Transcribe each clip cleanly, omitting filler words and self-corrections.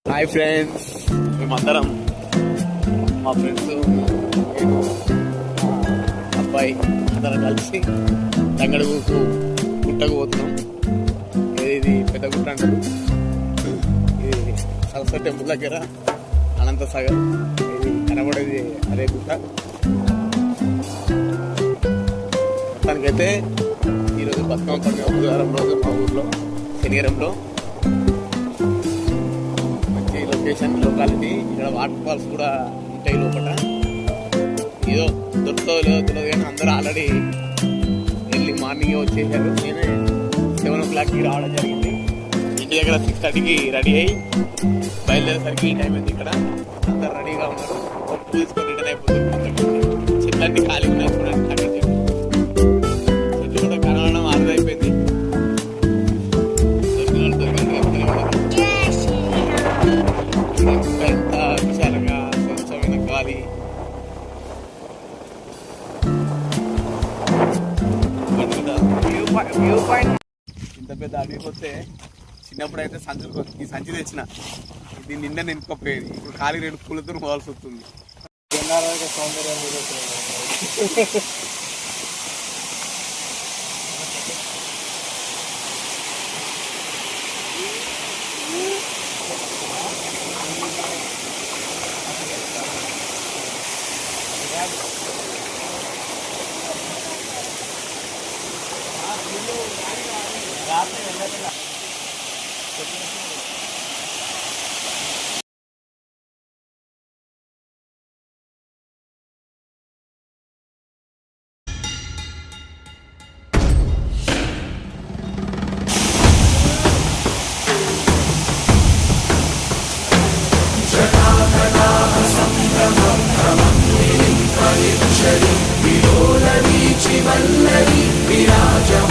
Hi friends, మేమందరం మా friends నేను అబ్బాయి అందరం కలిసి తంగడుగుకు గుట్టకు పోతున్నాం. ఇది పెద్ద గుట్ట అంటారు. ఇది సరస్వతి టెంపుల్ దగ్గర అనంత సాగర్. ఇది కనబడేది అదే గుట్ట. మొత్తానికైతే ఈరోజు బతుకమ్మ పండుగ బుధవారం రోజు మా ఊర్లో శనిగరంలో లొకేషన్ లొకాలిటీ. ఇక్కడ వాటర్ ఫాల్స్ కూడా ఉంటాయి లోపల. ఏదో దొరుకుతో లేదో తెలియదు కానీ అందరూ ఆల్రెడీ ఎర్లీ మార్నింగ్ వచ్చేసారు. నేనే 7 o'clockకి రావడం జరిగింది. ఇంటి దగ్గర 6:30కి రెడీ అయ్యి బయలుదేరేసరికి ఈ టైం అయింది. ఇక్కడ అందరు రెడీగా ఉన్నారు. తీసుకొని రిటర్న్ అయిపోతుంది. చెట్లన్నీ ఖాళీ ఉన్నాయి చూడండి. చెట్లు కూడా కనబడడం అర్థమైపోయింది. ఎంత విశాలంగా స్వచ్ఛమైన గాలి. ఇంత పెద్ద అడవికి వస్తే చిన్నప్పుడు అయితే ఈ సంచి తెచ్చిన దీన్ని నిండా నింపుకోపోయేది. ఇప్పుడు ఖాళీ 2 పూలతో పోవాల్సి వస్తుంది.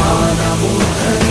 విరాజమానమూర్ధని